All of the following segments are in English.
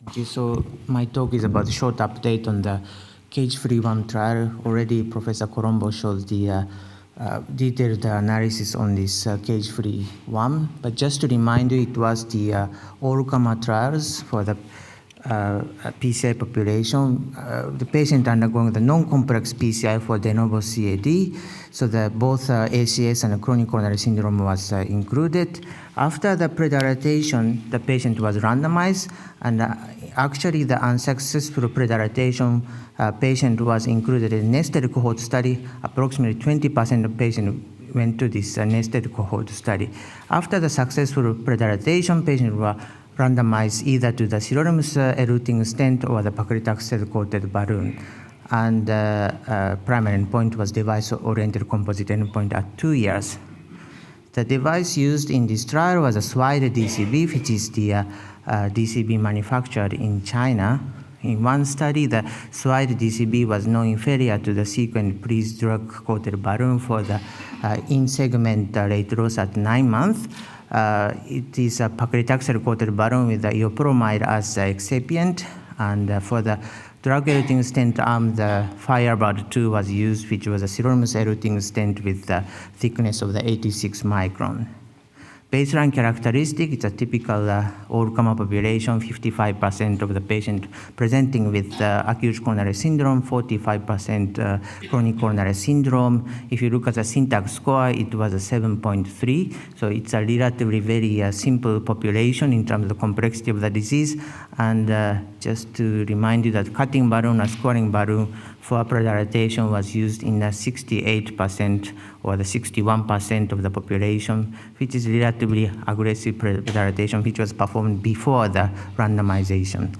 Okay, so my talk is about a short update on the cage-free one trial. Already Professor Colombo showed the detailed analysis on this cage-free one. But just to remind you, it was the all-comer trials for the PCI population. The patient undergoing the non-complex PCI for de novo CAD. So both ACS and chronic coronary syndrome was included. After the predilatation, the patient was randomized, and actually the unsuccessful predilatation patient was included in nested cohort study. Approximately 20% of patients went to this nested cohort study. After the successful predilatation, patients were randomized either to the sirolimus eluting stent or the paclitaxel-coated balloon. And primary endpoint was device-oriented composite endpoint at 2 years. The device used in this trial was a SWIDE DCB, which is the DCB manufactured in China. In one study, the SWIDE DCB was no inferior to the sequent breeze drug-coated balloon for the in-segment rate loss at 9 months. It is a paclitaxel-coated balloon with the iopromide as the excipient, and for the drug-eluting stent arm, the Firebird 2 was used, which was a sirolimus eluting stent with the thickness of the 86 micron. Baseline characteristic, it's a typical all-comer population, 55% of the patient presenting with acute coronary syndrome, 45% chronic coronary syndrome. If you look at the syntax score, it was a 7.3, so it's a relatively very simple population in terms of the complexity of the disease. And just to remind you that cutting balloon or scoring balloon for predilatation was used in the 68% or the 61% of the population, which is relatively aggressive predilatation, which was performed before the randomization.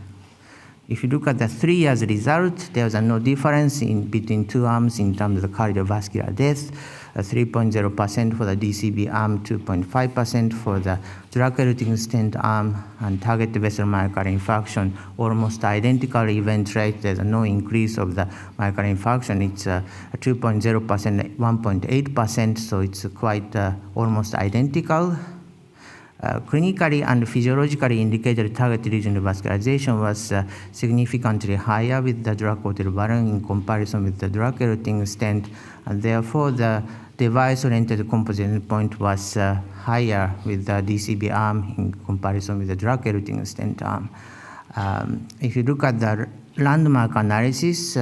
If you look at the 3 years result, there was no difference between two arms in terms of the cardiovascular death. 3.0% for the DCB arm, 2.5% for the drug-eluting stent arm, and target vessel myocardial infarction, almost identical event rate. There's no increase of the myocardial infarction. It's 2.0%, 1.8%, so it's quite almost identical. Clinically and physiologically indicated target lesion revascularization was significantly higher with the drug-coated balloon in comparison with the drug-eluting stent, and therefore the device-oriented composite endpoint was higher with the DCB arm in comparison with the drug-eluting stent arm. If you look at the landmark analysis,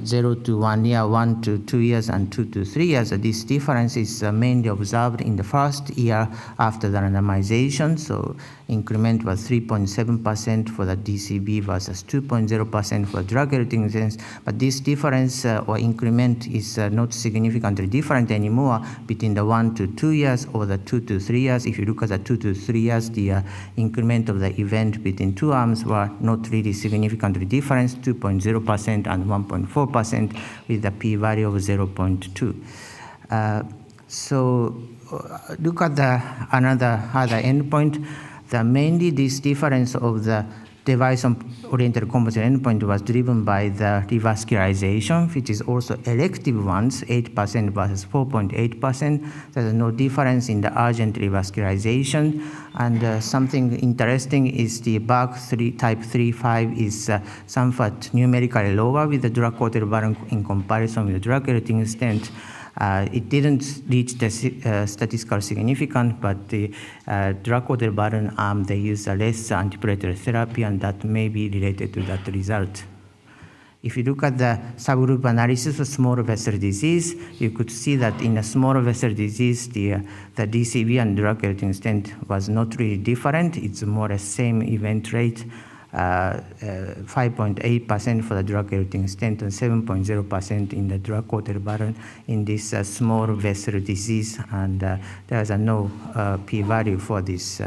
0 to 1 year, 1 to 2 years, and 2 to 3 years. This difference is mainly observed in the first year after the randomization. So increment was 3.7% for the DCB versus 2.0% for drug-eluting stent. But this difference or increment is not significantly different anymore between the 1 to 2 years or the 2 to 3 years. If you look at the 2 to 3 years, the increment of the event between two arms were not really significantly different, 2.0% and 1.4% with the p-value of 0.2. So look at the other endpoint. Mainly this difference of the device-oriented composite endpoint was driven by the revascularization, which is also elective ones, 8% versus 4.8%. There's no difference in the urgent revascularization. And something interesting is the BAC type 3.5 is somewhat numerically lower with the drug-coated balloon in comparison with the drug-eluting stent. It didn't reach the statistical significance, but the drug-coated balloon arm, they use less antiplatelet therapy, and that may be related to that result. If you look at the subgroup analysis of small vessel disease, you could see that in a small vessel disease, the DCB and drug-eluting stent was not really different. It's more or less same event rate. 5.8% for the drug-eluting stent and 7.0% in the drug-coated balloon in this small vessel disease, and there is no p-value for this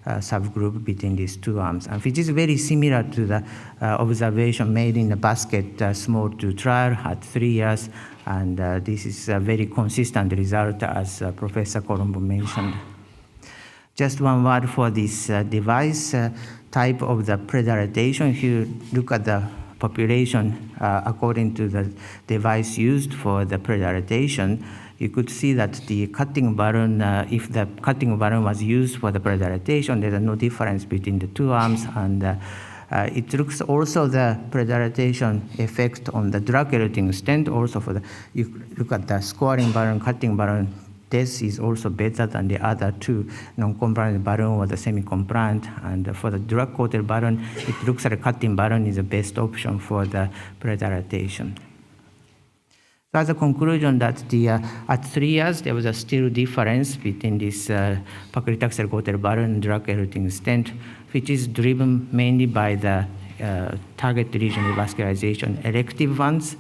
subgroup between these two arms, and which is very similar to the observation made in the basket small 2 trial at 3 years, and this is a very consistent result as Professor Colombo mentioned. Just one word for this device type of the predilatation. If you look at the population according to the device used for the predilatation, you could see that the cutting balloon, if the cutting balloon was used for the predilatation, there is no difference between the two arms, and It looks also the predilatation effect on the drug-eluting stent. Also, for the you look at the scoring balloon, cutting balloon. This is also better than the other two, non-compliant balloon or the semi-compliant. And for the drug-coated balloon, it looks like a cutting balloon is the best option for the predilatation. So as a conclusion that at 3 years, there was a still difference between this paclitaxel-coated balloon and drug-eluting stent, which is driven mainly by the target lesion revascularization, elective ones.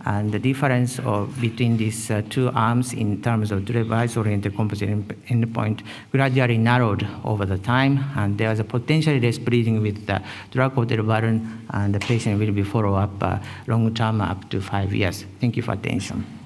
And the difference between these two arms in terms of device-oriented composite endpoint gradually narrowed over the time, and there was a potentially less bleeding with the drug-coated balloon, and the patient will be followed up long-term up to 5 years. Thank you for attention.